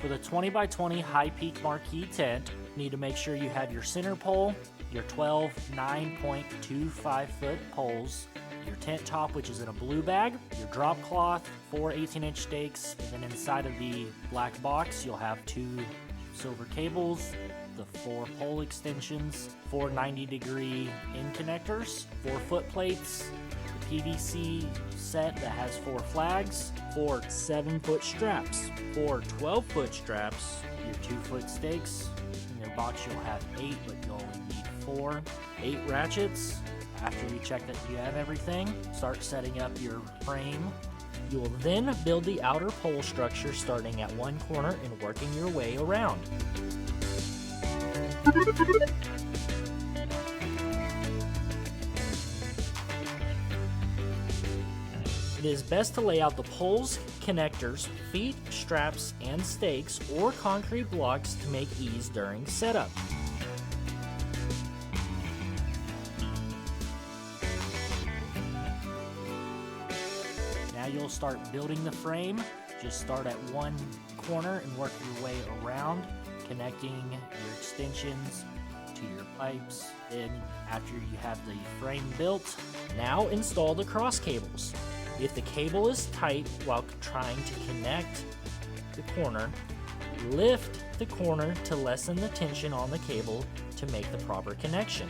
For the 20 by 20 high peak marquee tent, you need to make sure you have your center pole, your 12 9.25 foot poles, your tent top, which is in a blue bag, your drop cloth, 4 18-inch stakes, and then inside of the black box you'll have 2 silver cables, the 4 pole extensions, 4 90-degree end connectors, 4 foot plates, the PVC set that has 4 flags, 4 7-foot straps, 4 12-foot straps, your 2-foot stakes. In your box you'll have 8, but you only need 4. 8 ratchets. After you check that you have everything, start setting up your frame. You will then build the outer pole structure starting at one corner and working your way around. It is best to lay out the poles, connectors, feet, straps, and stakes or concrete blocks to make ease during setup. Now you'll start building the frame. Just start at one corner and work your way around, connecting your extensions to your pipes. Then after you have the frame built, now install the cross cables. If the cable is tight while trying to connect the corner, lift the corner to lessen the tension on the cable to make the proper connection.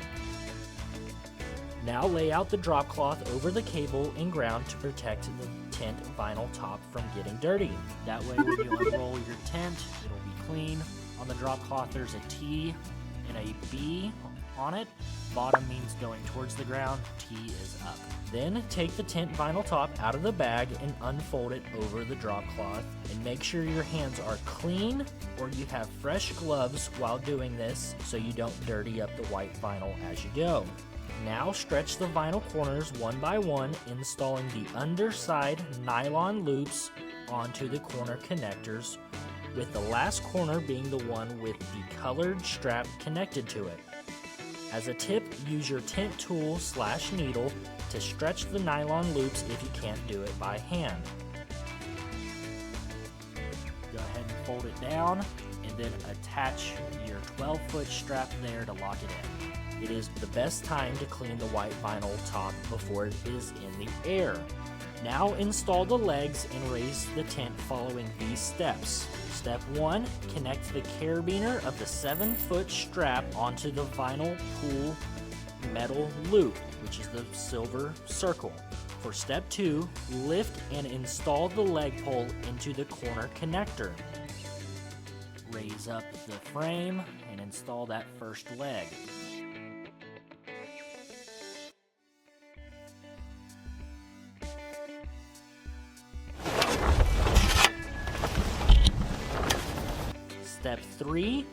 Now lay out the drop cloth over the cable and ground to protect the tent vinyl top from getting dirty. That way when you unroll your tent, it'll be clean. On the drop cloth there's a T and a B on it. Bottom means going towards the ground, T is up. Then take the tent vinyl top out of the bag and unfold it over the drop cloth, and make sure your hands are clean or you have fresh gloves while doing this so you don't dirty up the white vinyl as you go. Now stretch the vinyl corners one by one, installing the underside nylon loops onto the corner connectors, with the last corner being the one with the colored strap connected to it. As a tip, use your tent tool / needle to stretch the nylon loops if you can't do it by hand. Go ahead and fold it down and then attach your 12-foot strap there to lock it in. It is the best time to clean the white vinyl top before it is in the air. Now install the legs and raise the tent following these steps. Step 1, connect the carabiner of the 7-foot strap onto the vinyl pool metal loop, which is the silver circle. For step 2, lift and install the leg pole into the corner connector. Raise up the frame and install that first leg. Step 3,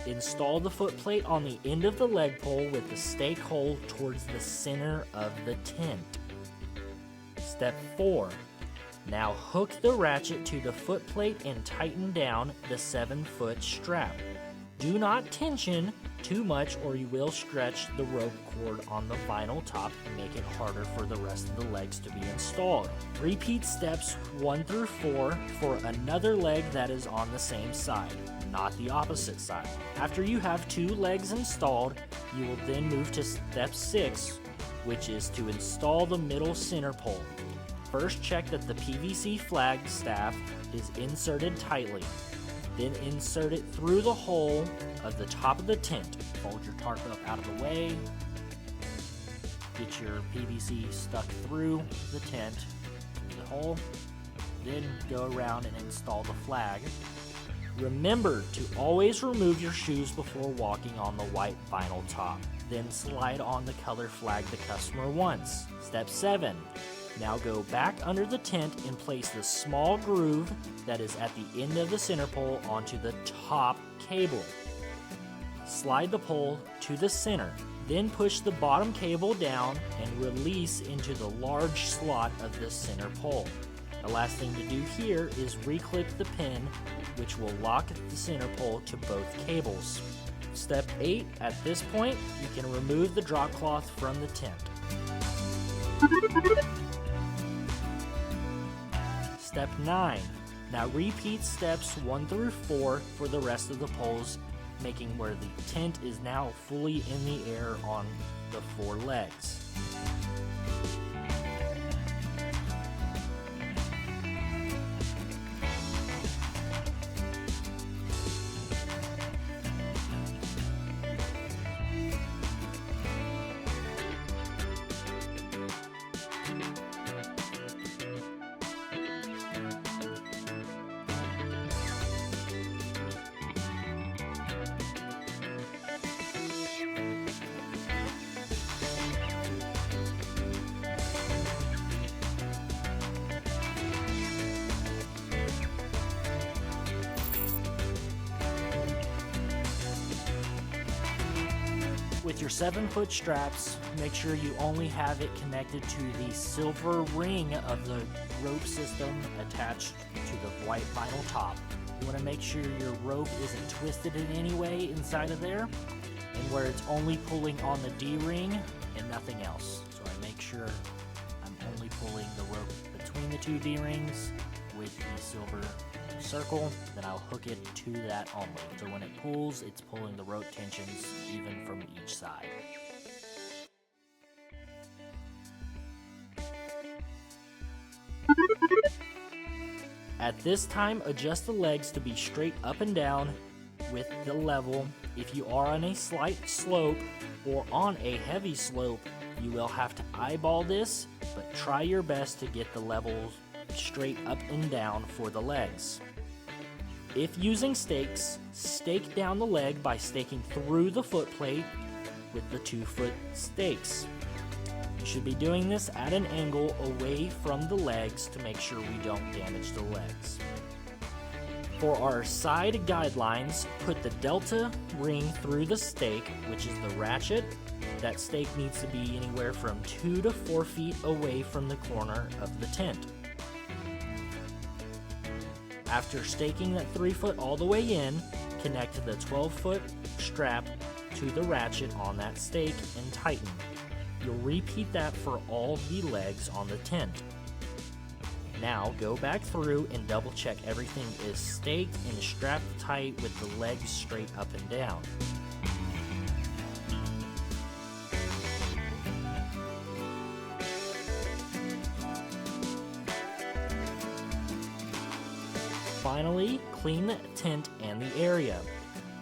install the foot plate on the end of the leg pole with the stake hole towards the center of the tent. Step 4, now hook the ratchet to the foot plate and tighten down the 7-foot strap. Do not tension too much or you will stretch the rope cord on the vinyl top and make it harder for the rest of the legs to be installed. Repeat steps 1 through 4 for another leg that is on the same side, not the opposite side. After you have 2 legs installed, you will then move to step 6, which is to install the middle center pole. First, check that the PVC flag staff is inserted tightly. Then insert it through the hole of the top of the tent. Fold your tarp up out of the way. Get your PVC stuck through the tent, the hole. Then go around and install the flag. Remember to always remove your shoes before walking on the white vinyl top. Then slide on the color flag the customer wants. Step 7. Now go back under the tent and place the small groove that is at the end of the center pole onto the top cable. Slide the pole to the center. Then push the bottom cable down and release into the large slot of the center pole. The last thing to do here is reclip the pin, which will lock the center pole to both cables. Step 8, at this point, you can remove the drop cloth from the tent. Step 9, Now repeat steps 1 through 4 for the rest of the poles, making where the tent is now fully in the air on the 4 legs. With your 7-foot straps, make sure you only have it connected to the silver ring of the rope system attached to the white vinyl top. You want to make sure your rope isn't twisted in any way inside of there, and where it's only pulling on the D-ring and nothing else. So I make sure I'm only pulling the rope between the 2 D-rings with the silver circle, then I'll hook it to that only. So when it pulls, it's pulling the rope tensions even from each side. At this time, adjust the legs to be straight up and down with the level. If you are on a slight slope or on a heavy slope, you will have to eyeball this, but try your best to get the levels straight up and down for the legs. If using stakes, stake down the leg by staking through the foot plate with the 2-foot stakes. You should be doing this at an angle away from the legs to make sure we don't damage the legs. For our side guidelines, put the delta ring through the stake, which is the ratchet. That stake needs to be anywhere from 2 to 4 feet away from the corner of the tent. After staking that 3-foot all the way in, connect the 12-foot strap to the ratchet on that stake and tighten. You'll repeat that for all the legs on the tent. Now go back through and double check everything is staked and strapped tight with the legs straight up and down. Finally, clean the tent and the area.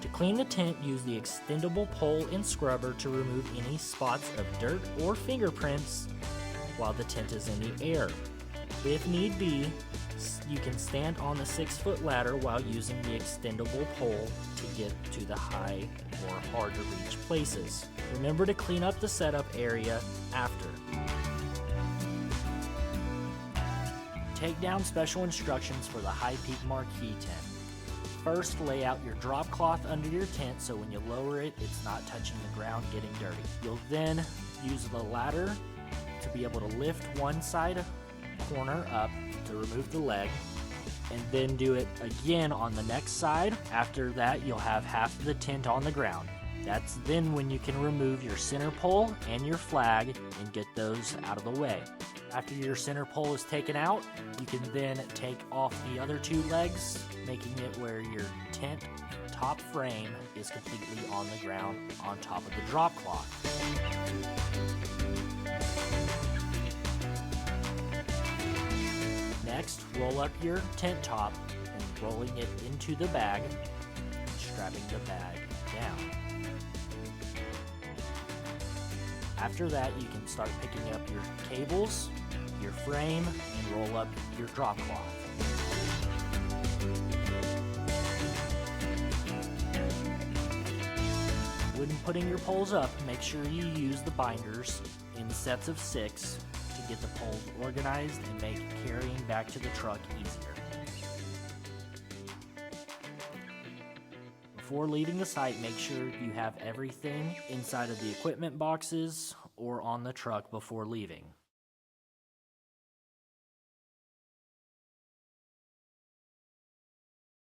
To clean the tent, use the extendable pole and scrubber to remove any spots of dirt or fingerprints while the tent is in the air. If need be, you can stand on the 6-foot ladder while using the extendable pole to get to the high or hard to reach places. Remember to clean up the setup area after. Take down special instructions for the High Peak Marquee tent. First, lay out your drop cloth under your tent so when you lower it, it's not touching the ground getting dirty. You'll then use the ladder to be able to lift one side corner up to remove the leg, and then do it again on the next side. After that, you'll have half of the tent on the ground. That's then when you can remove your center pole and your flag and get those out of the way. After your center pole is taken out, you can then take off the other 2 legs, making it where your tent top frame is completely on the ground on top of the drop cloth. Next, roll up your tent top and rolling it into the bag, strapping the bag down. After that, you can start picking up your cables, your frame, and roll up your drop cloth. When putting your poles up, make sure you use the binders in sets of 6 to get the poles organized and make carrying back to the truck easier. Before leaving the site, make sure you have everything inside of the equipment boxes or on the truck before leaving.